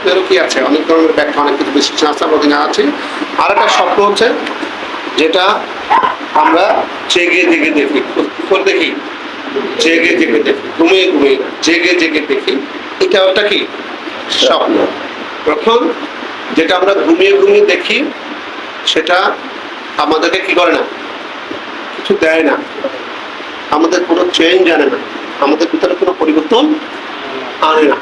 স্বপ্নেরও কি আছে অনেক ধরনের ব্যাখ্যা, অনেক কিছু বিশ্লেষণ আছে, আমরা জানা আছে। আর একটা স্বপ্ন হচ্ছে যেটা আমরা জেগে জেগে দেখি, দেখি জেগে জেগে দেখি, ঘুমিয়ে ঘুমিয়ে জেগে জেগে দেখি, এটা একটা কি স্বপ্ন। তখন যেটা আমরা ঘুমিয়ে ঘুমিয়ে দেখি সেটা আমাদেরকে কি করে না, কিছু দেয় না, আমাদের কোনো চেঞ্জ আনে না, আমাদের ভিতরে কোনো পরিবর্তন আনে না।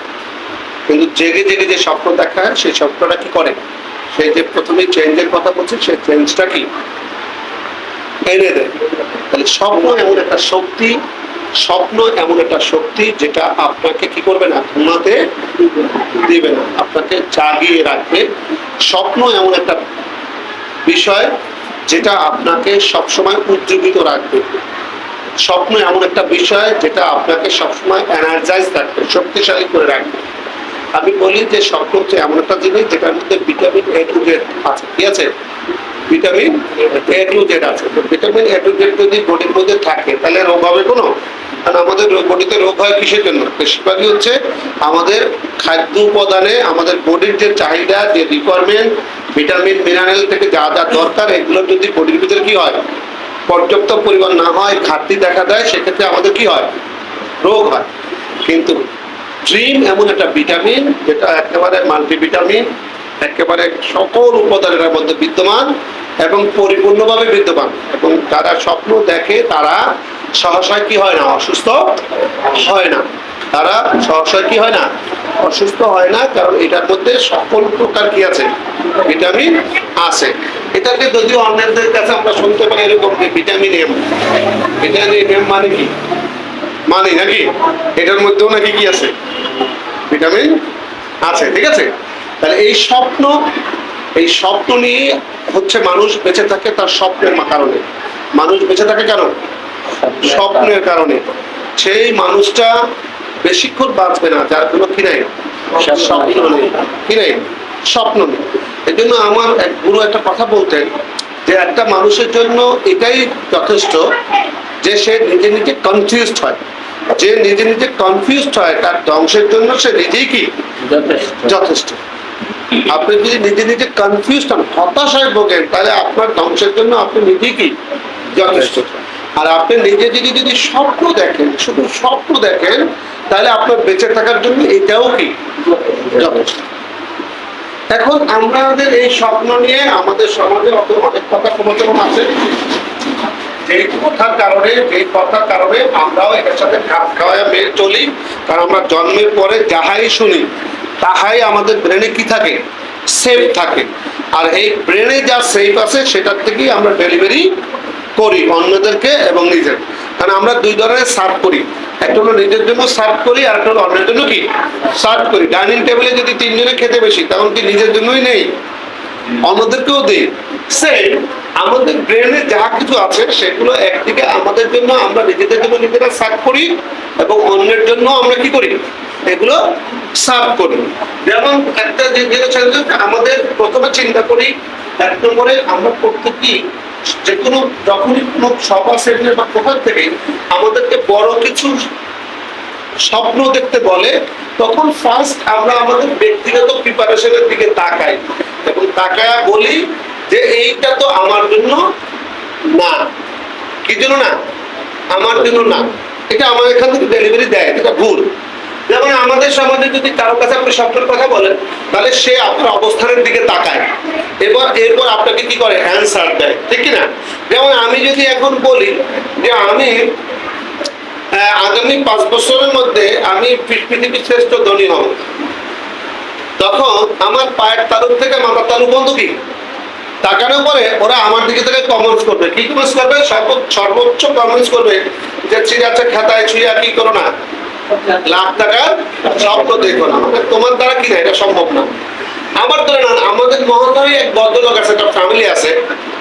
কিন্তু জেগে জেগে যে স্বপ্ন দেখা হয় সেই স্বপ্নটা কি করে, সেই যে প্রথমে চেঞ্জের কথা বলছে সেই চেঞ্জটা কি এনে দেয়। তাহলে স্বপ্ন এমন একটা শক্তি, স্বপ্ন এমন একটা শক্তি যেটা আপনাকে কি করবে না, ঘুমাতে দিবে না, আপনাকে জাগিয়ে রাখবে। স্বপ্ন এমন একটা বিষয় যেটা আপনাকে সবসময় উজ্জীবিত রাখবে। স্বপ্ন এমন একটা বিষয় যেটা আপনাকে সবসময় এনার্জাইজ রাখবে, শক্তিশালী করে রাখবে। আমি বলি যে স্বপ্ন হচ্ছে এমন একটা জিনিস যেটার মধ্যে ভিটামিন এ টু জেড আছে। কি আছে? ভিটামিন এ টু জেড আছে। তো ভিটামিন এ টু জেড যদি বডির মধ্যে থাকে তাহলে রোগ হবে কোনো? কারণ আমাদের বডিতে রোগ হয় কিসের জন্য? বেশিরভাগই হচ্ছে আমাদের খাদ্য উপাদানে, আমাদের বডির যে চাহিদা, যে রিকোয়ারমেন্ট, ভিটামিন মিনারেল থেকে যা যা দরকার, এগুলো যদি বডির ভিতরে কি হয়, পর্যাপ্ত পরিমাণ না হয়, ঘাটতি দেখা দেয়, সেক্ষেত্রে আমাদের কি হয়, রোগ হয়। কিন্তু ড্রিম এমন একটা ভিটামিন যেটা একেবারে মাল্টিভিটামিন, একেবারে সকল উপাদানের মধ্যে বিদ্যমান এবং পরিপূর্ণভাবে বিদ্যমান। এবং যারা স্বপ্ন দেখে তারা সহসায় কি হয় না, অসুস্থ হয় না। তারা সহসায় কি হয় না, অসুস্থ হয় না, কারণ এটার মধ্যে সকল প্রকার কি আছে, ভিটামিন আছে। এটাকে যদিও অন্যদের কাছে আমরা শুনতে পারি এরকম যে ভিটামিন এম। ভিটামিন এম মানে কি, মানে নাকি এটার মধ্যেও নাকি কি আছে, ভিটামিন আছে। ঠিক আছে, তাহলে এই স্বপ্ন নিয়ে হচ্ছে মানুষ বেঁচে থাকে তার স্বপ্নের কারণে। মানুষ বেঁচে থাকে কেন? স্বপ্নের কারণে। সেই মানুষটা বেশিক্ষণ বাঁচবে না যার কোনো কি নাই, স্বপ্ন নেই। কি নেই? স্বপ্ন নেই। এই জন্য আমার এক গুরু একটা কথা বলতেন যে একটা মানুষের জন্য এটাই যথেষ্ট যে সে নিজে নিজে কনফিউজড হয়। যে নিজে নিজে কনফিউজড হয় তার ধ্বংসের জন্য সে নিজেই কি যথেষ্ট। আপনি যদি নিজে নিজে কনফিউজড হন, হতাশায় ভোগেন, তাহলে আপনার ধ্বংসের জন্য আপনি নিজেই কি যথেষ্ট। আর আপনি নিজে যদি স্বপ্ন দেখেন, শুধু স্বপ্ন দেখেন, তাহলে আপনার বেঁচে থাকার জন্য এটাও কি যথেষ্ট। এখন আমাদের এই স্বপ্ন নিয়ে আমাদের সমাজে অনেক কথা প্রবচন আছে, যেই কথার কারণে আমরাও এটার সাথে খাপ খাওয়ায় মেয়ে চলি। কারণ আমরা জন্মের পরে যাহাই শুনি তাহাই আমাদের ব্রেনে কি থাকে, সেভ থাকে। আর এই ব্রেনে যা সেভ আছে সেটার থেকেই আমরা ডেলিভারি করি অন্যদেরকে এবং নিজের। কারণ আমরা দুই ধরনের সার্ভ করি, একটা হলো নিজের জন্য সার্ভ করি, আর একটা হলো অন্যের জন্য কি সার্ভ করি। ডাইনিং টেবিলে যদি তিনজনে খেতে বেশি, তখন কি নিজের জন্যই নেই, অন্যদেরকেও দিই। সেম আমাদের ব্রেনে যা কিছু আছে সেগুলো একদিকে আমাদের জন্য, আমরা নিজেদের জন্য নিজেরা সার্ভ করি এবং অন্যের জন্য আমরা কি করি, এগুলো সার্ভ করি। যেমন একটা জিনিস আমাদের প্রথমে চিন্তা করি, এক নম্বরে আমরা প্রত্যেকই যে কোনো যখনই কোনো সভা সেমিনার বা কোথাও থেকে আমাদেরকে বড় কিছু স্বপ্ন দেখতে বলে, তখন ফার্স্ট আমরা আমাদের ব্যক্তিগত প্রিপারেশনের দিকে তাকাই এবং তাকায় বলি যে এইটা তো আমার জন্য না। কি জন্য না? আমার জন্য না। এটা আমার এখান থেকে ডেলিভারি দেয়, এটা ভুল। যেমন আমাদের সমাজে যদি কারো কাছে আপনি স্বপ্নের কথা বলেন, তাহলে সে আপনার অবস্থানের দিকে তাকায়, এরপর আপনাকে কি করে, অ্যান্সার দেয়। ঠিক কিনা? যেমন আমি যদি এখন বলি যে আমি আগামী 5 বছরের মধ্যে আমি পৃথিবীর শ্রেষ্ঠ ধনী হব, তখন আমার পায়ের তালুক থেকে মাথার তালু বন্ধ কি তাকানোর পরে ওরা আমার দিকে থেকে কমেন্টস করবে। কি কমেন্টস করবে? সর্বোচ্চ কমেন্টস করবে যে চিরাচা খাতায় ছুঁয়া কি করো না, লাখ টাকার স্বপ্ন দেখো না, মানে তোমার দ্বারা কি না, এটা সম্ভব না। আমার ধরে না, আমাদের মহল্লায় এক ভদ্রলোক আছে, একটা ফ্যামিলি আছে,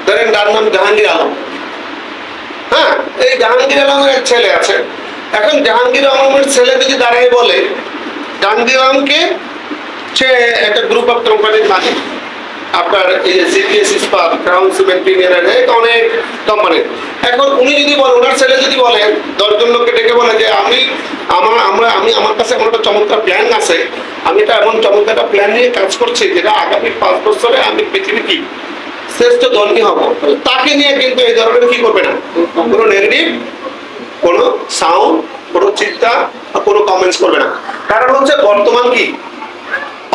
ধরেন তার নাম জাহাঙ্গীর আলম। হ্যাঁ, এই জাহাঙ্গীর আলমের এক ছেলে আছে। এখন জাহাঙ্গীর আলমের ছেলে যদি দাঁড়ায় বলে, জাহাঙ্গীর আলমকে সে একটা গ্রুপ অফ কোম্পানির মালিক, আপনার এই যে সিপিএস ইস্পাত, ক্রাউন সিমেন্ট, প্রিমিয়ার, অনেক কোম্পানি। এখন উনি যদি বলেন, ওনার ছেলে যদি বলে 10 জন লোককে ডেকে বলে যে আমার কাছে এমন একটা চমৎকার প্ল্যান আছে, আমি এটা এমন চমৎকার একটা প্ল্যান নিয়ে কাজ করছি যেটা আগামী 5 বছরে আমি পৃথিবী কি শ্রেষ্ঠ ধনী হব, তাকে নিয়ে কিন্তু এই ধরনের কি করবে না, কোনো নেগেটিভ কোনো সাউন্ড, কোনো চিন্তা, কোনো কমেন্টস করবে না। কারণ হচ্ছে বর্তমান কি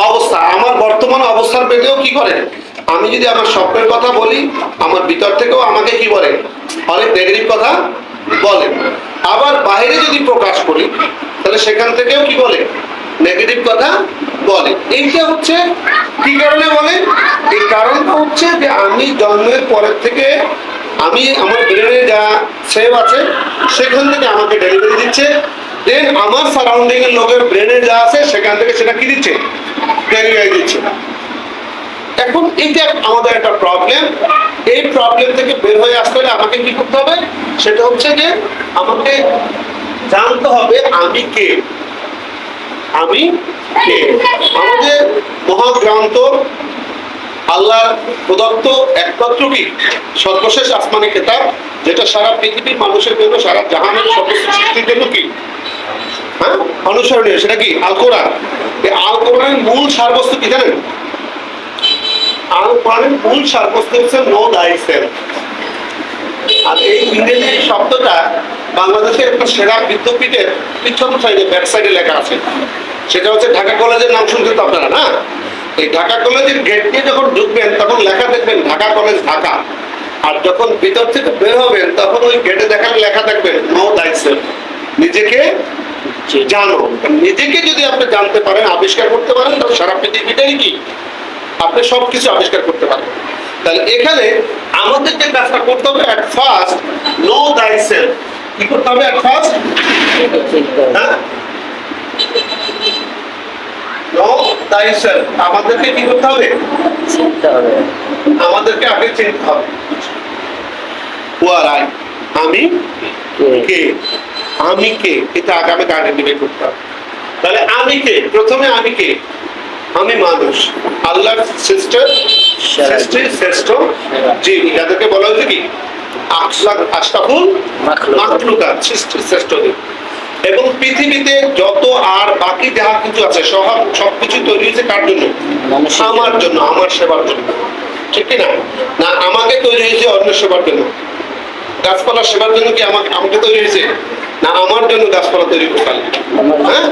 অবস্থা, আমার বর্তমান অবস্থার পেলেও কি করে, আমি যদি আমার স্বপ্নের কথা বলি, আমার ভিতর থেকেও আমাকে কি বলে, অনেক নেগেটিভ কথা বলে। আবার বাইরে যদি প্রকাশ করি, তাহলে সেখান থেকেও কি বলে, নেগেটিভ কথা বলে। এইটা হচ্ছে কি কারণে বলে, এই কারণটা হচ্ছে যে আমি জন্মের পরের থেকে আমি আমার ব্রেনে যা সেভ আছে সেখান থেকে আমাকে ডেলিভারি দিচ্ছে, দেন আমার সারাউন্ডিং এর লোকের ব্রেনে যা আছে সেখান থেকে সেটা কি দিচ্ছে, ডেলিভারি দিচ্ছে। এখন এইটা আমাদের একটা প্রবলেম। এই প্রবলেম থেকে বের হয়ে আসতে হলে আমাকে কি করতে হবে, সেটা হচ্ছে যে আমাকে জানতে হবে আমি কে, আমি কে। আমাদের মহাগ্রন্থ আল্লাহ প্রদত্ত একমাত্র কি সর্বশেষ আসমানি কিতাব, যেটা সারা পৃথিবীর মানুষের জন্য, সারা জাহানের সমস্ত সৃষ্টির জন্য কি অনুসরণীয়, সেটা কি আল কোরআন। এই আল কোরআনের মূল সারবস্তু কি জানেন? আল কোরআনের মূল সারবস্তু হচ্ছে নো থাইসেলফ। আর এই ইংরেজি শব্দটা বাংলাদেশের একটা সেরা বিদ্যাপীঠের পিছন সাইডে, ব্যাক সাইডে লেখা আছে। সেটা হচ্ছে ঢাকা কলেজের নাম শুনছেন তো আপনারা না? এই ঢাকা কলেজের গেট দিয়ে যখন ঢুকবেন তখন লেখা দেখবেন ঢাকা কলেজ ঢাকা, আর যখন ভিতর থেকে বের হবেন তখন ওই গেটে দেখালে লেখা থাকবেন নো থাইসেলফ, নিজেকে জানো। নিজেকে যদি আপনি জানতে পারেন, আবিষ্কার করতে পারেন, তাহলে সারা পৃথিবীটাই কি আপনি সবকিছু আবিষ্কার করতে পারেন। তাহলে এখানে আমাদের যে কাজটা করতে হবে, এট ফার্স্ট নো থাইসেলফ। কি করতে হবে এট ফার্স্ট? হ্যাঁ, নো থাইসেলফ। আমাদেরকে কি করতে হবে? চিনতে হবে। আমাদেরকে আগে চিনতে হবে। হু আর আই, আমি কে, আমি কে, এটা আগে আমাকে আইডেন্টিফাই করতে হবে। তাহলে আমি কে, প্রথমে আমি কে, আমি মানুষ, আল্লাহর শ্রেষ্ঠ জীব, যাদেরকে বলা হয়েছে কি আশরাফুল মাখলুকাত, শ্রেষ্ঠ জীব। এবং পৃথিবীতে যত আর বাকি যাহা কিছু আছে সবকিছু তৈরি হয়েছে কার জন্য? আমার জন্য, আমার সেবার জন্য, ঠিক কিনা? না আমাকে তৈরি হয়েছে অন্য সেবার জন্য? গাছপালা সেবার জন্য কি আমাকে তৈরি হয়েছে? না আমার জন্য গাছপালা তৈরি করতে হবে? হ্যাঁ,